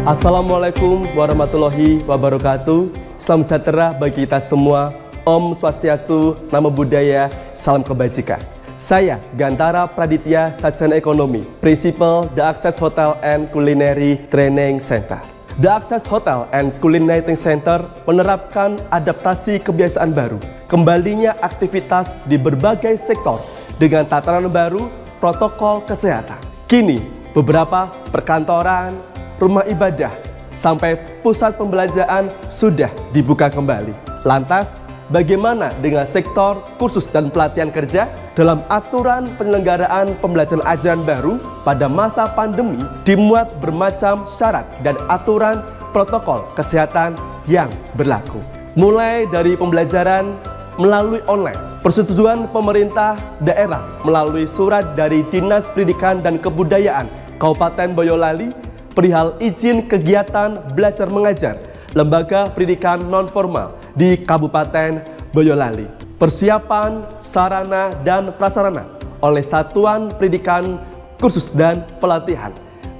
Assalamualaikum warahmatullahi wabarakatuh. Salam sejahtera bagi kita semua. Om Swastiastu, Namo Buddhaya, salam kebajikan. Saya Gantara Praditya, Sarjana Ekonomi, Principal The Access Hotel and Culinary Training Center. The Access Hotel and Culinary Training Center menerapkan adaptasi kebiasaan baru, kembalinya aktivitas di berbagai sektor dengan tatanan baru protokol kesehatan. Kini, beberapa perkantoran, rumah ibadah, sampai pusat pembelanjaan sudah dibuka kembali. Lantas, bagaimana dengan sektor kursus dan pelatihan kerja? Dalam aturan penyelenggaraan pembelajaran ajaran baru pada masa pandemi dimuat bermacam syarat dan aturan protokol kesehatan yang berlaku. Mulai dari pembelajaran melalui online, persetujuan pemerintah daerah melalui surat dari Dinas Pendidikan dan Kebudayaan Kabupaten Boyolali perihal izin kegiatan belajar mengajar lembaga pendidikan non-formal di Kabupaten Boyolali. Persiapan sarana dan prasarana oleh Satuan Pendidikan Kursus dan Pelatihan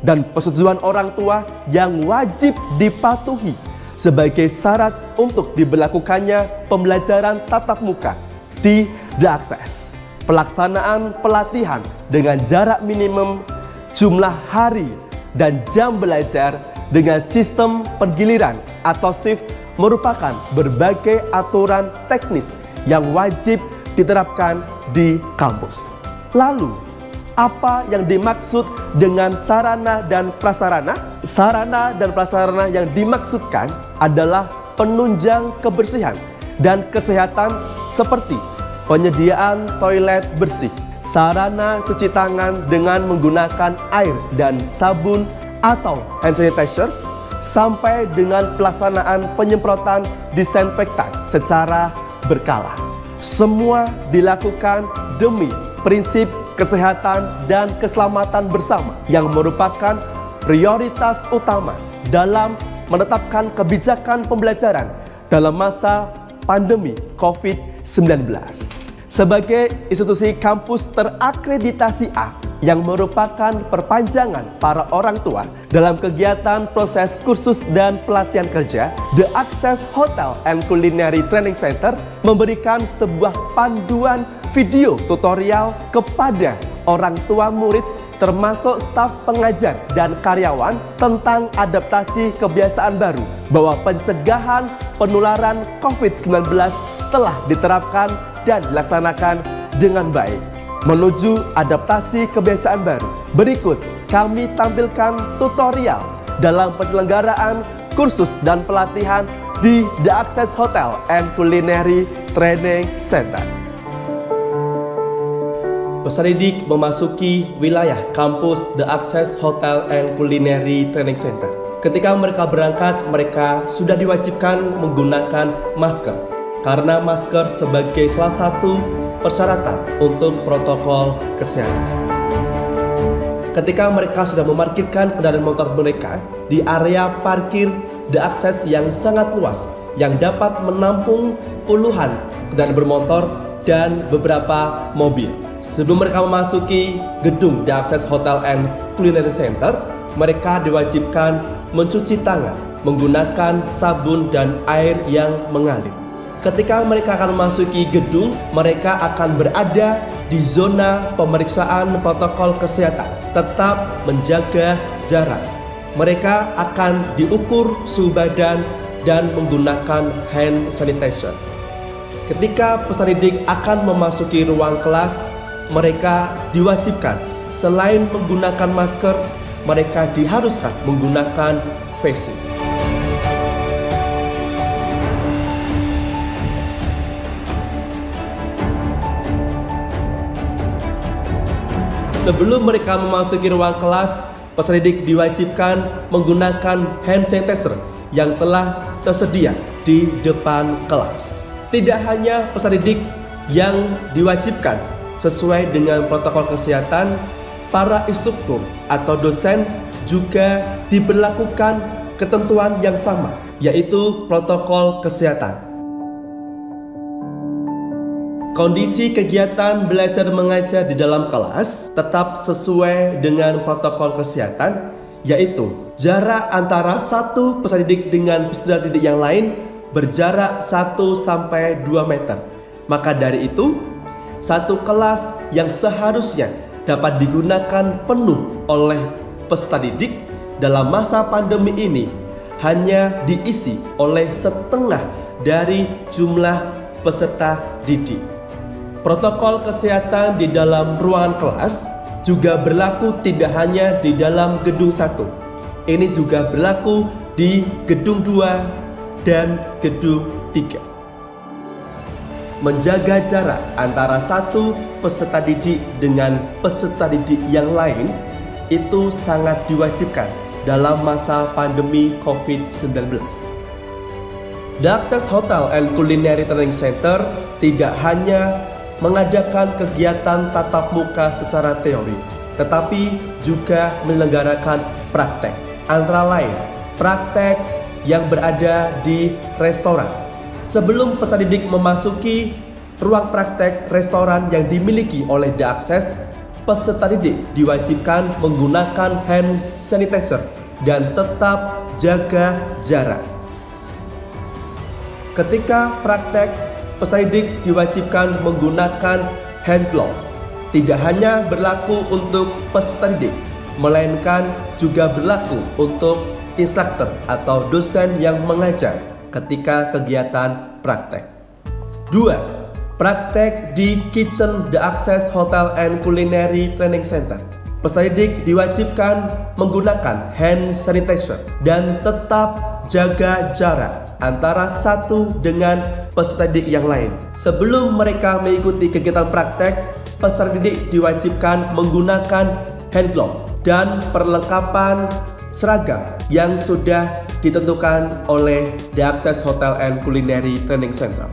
dan persetujuan orang tua yang wajib dipatuhi sebagai syarat untuk diberlakukannya pembelajaran tatap muka di The Access. Pelaksanaan pelatihan dengan jarak minimum, jumlah hari dan jam belajar dengan sistem pergiliran atau shift merupakan berbagai aturan teknis yang wajib diterapkan di kampus. Lalu, apa yang dimaksud dengan sarana dan prasarana? Sarana dan prasarana yang dimaksudkan adalah penunjang kebersihan dan kesehatan seperti penyediaan toilet bersih, sarana cuci tangan dengan menggunakan air dan sabun atau hand sanitizer, sampai dengan pelaksanaan penyemprotan disinfektan secara berkala. Semua dilakukan demi prinsip kesehatan dan keselamatan bersama yang merupakan prioritas utama dalam menetapkan kebijakan pembelajaran dalam masa pandemi COVID-19. Sebagai institusi kampus terakreditasi A yang merupakan perpanjangan para orang tua dalam kegiatan proses kursus dan pelatihan kerja, The Access Hotel and Culinary Training Center memberikan sebuah panduan video tutorial kepada orang tua murid termasuk staf pengajar dan karyawan tentang adaptasi kebiasaan baru bahwa pencegahan penularan COVID-19 telah diterapkan dan dilaksanakan dengan baik. Menuju adaptasi kebiasaan baru, berikut kami tampilkan tutorial dalam penyelenggaraan kursus dan pelatihan di The Access Hotel and Culinary Training Center. Peserta didik memasuki wilayah kampus The Access Hotel and Culinary Training Center. Ketika mereka berangkat, mereka sudah diwajibkan menggunakan masker karena masker sebagai salah satu persyaratan untuk protokol kesehatan. Ketika mereka sudah memarkirkan kendaraan motor mereka di area parkir The Access yang sangat luas yang dapat menampung puluhan kendaraan bermotor dan beberapa mobil. Sebelum mereka memasuki gedung The Access Hotel and Culinary Center, mereka diwajibkan mencuci tangan menggunakan sabun dan air yang mengalir. Ketika mereka akan memasuki gedung, mereka akan berada di zona pemeriksaan protokol kesehatan, tetap menjaga jarak. Mereka akan diukur suhu badan dan menggunakan hand sanitizer. Ketika peserta didik akan memasuki ruang kelas, mereka diwajibkan selain menggunakan masker, mereka diharuskan menggunakan face shield. Sebelum mereka memasuki ruang kelas, peserta didik diwajibkan menggunakan hand sanitizer yang telah tersedia di depan kelas. Tidak hanya peserta didik yang diwajibkan sesuai dengan protokol kesehatan, para instruktur atau dosen juga diberlakukan ketentuan yang sama, yaitu protokol kesehatan. Kondisi kegiatan belajar mengajar di dalam kelas tetap sesuai dengan protokol kesehatan, yaitu jarak antara satu peserta didik dengan peserta didik yang lain berjarak 1-2 meter. Maka dari itu, satu kelas yang seharusnya dapat digunakan penuh oleh peserta didik dalam masa pandemi ini hanya diisi oleh setengah dari jumlah peserta didik. Protokol kesehatan di dalam ruangan kelas juga berlaku tidak hanya di dalam gedung 1. Ini juga berlaku di gedung 2 dan gedung 3. Menjaga jarak antara satu peserta didik dengan peserta didik yang lain itu sangat diwajibkan dalam masa pandemi COVID-19. The Access Hotel and Culinary Training Center tidak hanya mengadakan kegiatan tatap muka secara teori, tetapi juga menyelenggarakan praktek. Antara lain, praktek yang berada di restoran. Sebelum peserta didik memasuki ruang praktek restoran yang dimiliki oleh The Access, peserta didik diwajibkan menggunakan hand sanitizer dan tetap jaga jarak. Ketika praktek, peserta didik diwajibkan menggunakan hand glove. Tidak hanya berlaku untuk peserta didik, melainkan juga berlaku untuk instruktur atau dosen yang mengajar ketika kegiatan praktek. 2. Praktek di kitchen The Access Hotel and Culinary Training Center. Peserta didik diwajibkan menggunakan hand sanitizer dan tetap jaga jarak antara satu dengan peserta didik yang lain. Sebelum mereka mengikuti kegiatan praktek, peserta didik diwajibkan menggunakan hand glove dan perlengkapan seragam yang sudah ditentukan oleh The Access Hotel and Culinary Training Center.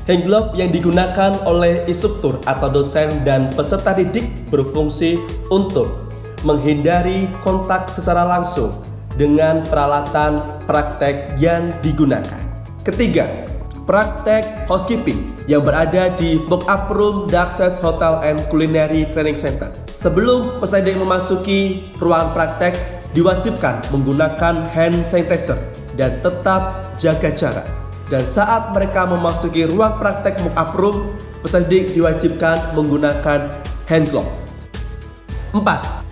Hand glove yang digunakan oleh instruktur atau dosen dan peserta didik berfungsi untuk menghindari kontak secara langsung dengan peralatan praktek yang digunakan. Ketiga, praktek housekeeping yang berada di book-up room The Access Hotel and Culinary Training Center. Sebelum peserta didik memasuki ruangan praktek, diwajibkan menggunakan hand sanitizer dan tetap jaga jarak. Dan saat mereka memasuki ruang praktek book-up room, peserta didik diwajibkan menggunakan hand glove. 4.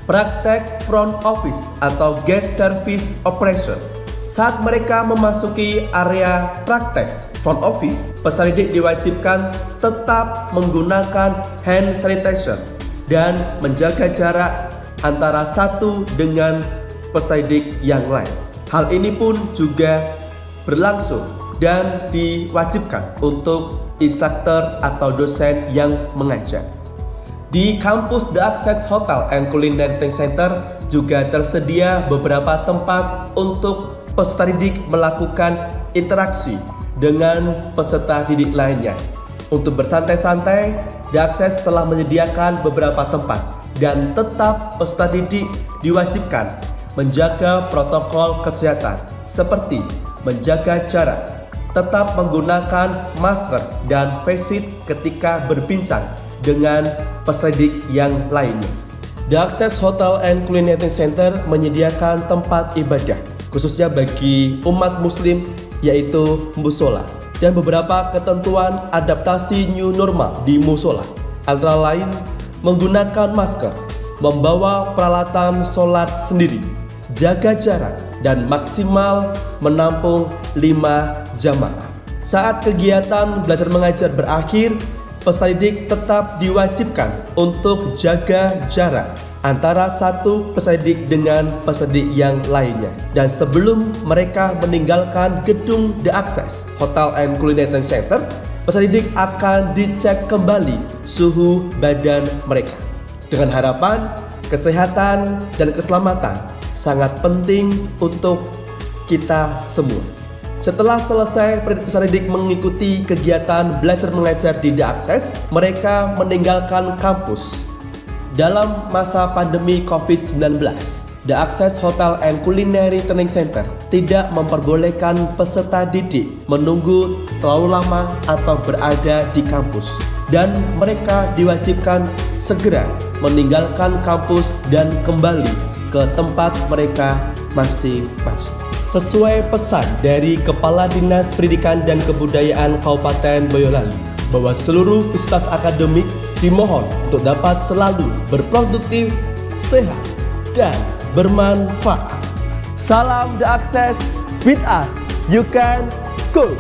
Praktek front office atau guest service operation. Saat mereka memasuki area praktek front office, peserta didik diwajibkan tetap menggunakan hand sanitizer dan menjaga jarak antara satu dengan peserta didik yang lain. Hal ini pun juga berlangsung dan diwajibkan untuk instruktur atau dosen yang mengajar. Di kampus The Access Hotel and Culinary Training Center juga tersedia beberapa tempat untuk peserta didik melakukan interaksi dengan peserta didik lainnya. Untuk bersantai-santai, The Access telah menyediakan beberapa tempat dan tetap peserta didik diwajibkan menjaga protokol kesehatan seperti menjaga jarak, tetap menggunakan masker dan face shield ketika berbincang dengan peserta didik yang lainnya. The Access Hotel and Culinary Center menyediakan tempat ibadah khususnya bagi umat muslim, yaitu musola, dan beberapa ketentuan adaptasi new normal di musola, antara lain menggunakan masker, membawa peralatan sholat sendiri, jaga jarak, dan maksimal menampung 5 jamaah. Saat kegiatan belajar mengajar berakhir, peserta didik tetap diwajibkan untuk jaga jarak antara satu peserta didik dengan peserta didik yang lainnya. Dan sebelum mereka meninggalkan gedung The Access Hotel and Culinary Training Center, peserta didik akan dicek kembali suhu badan mereka. Dengan harapan kesehatan dan keselamatan sangat penting untuk kita semua. Setelah selesai peserta didik mengikuti kegiatan belajar mengajar di The Access, mereka meninggalkan kampus. Dalam masa pandemi COVID-19, The Access Hotel and Culinary Training Center tidak memperbolehkan peserta didik menunggu terlalu lama atau berada di kampus, dan mereka diwajibkan segera meninggalkan kampus dan kembali ke tempat mereka masing-masing. Sesuai pesan dari Kepala Dinas Pendidikan dan Kebudayaan Kabupaten Boyolali, bahwa seluruh fasilitas akademik dimohon untuk dapat selalu berproduktif, sehat, dan bermanfaat. Salam The Access, with us, you can go!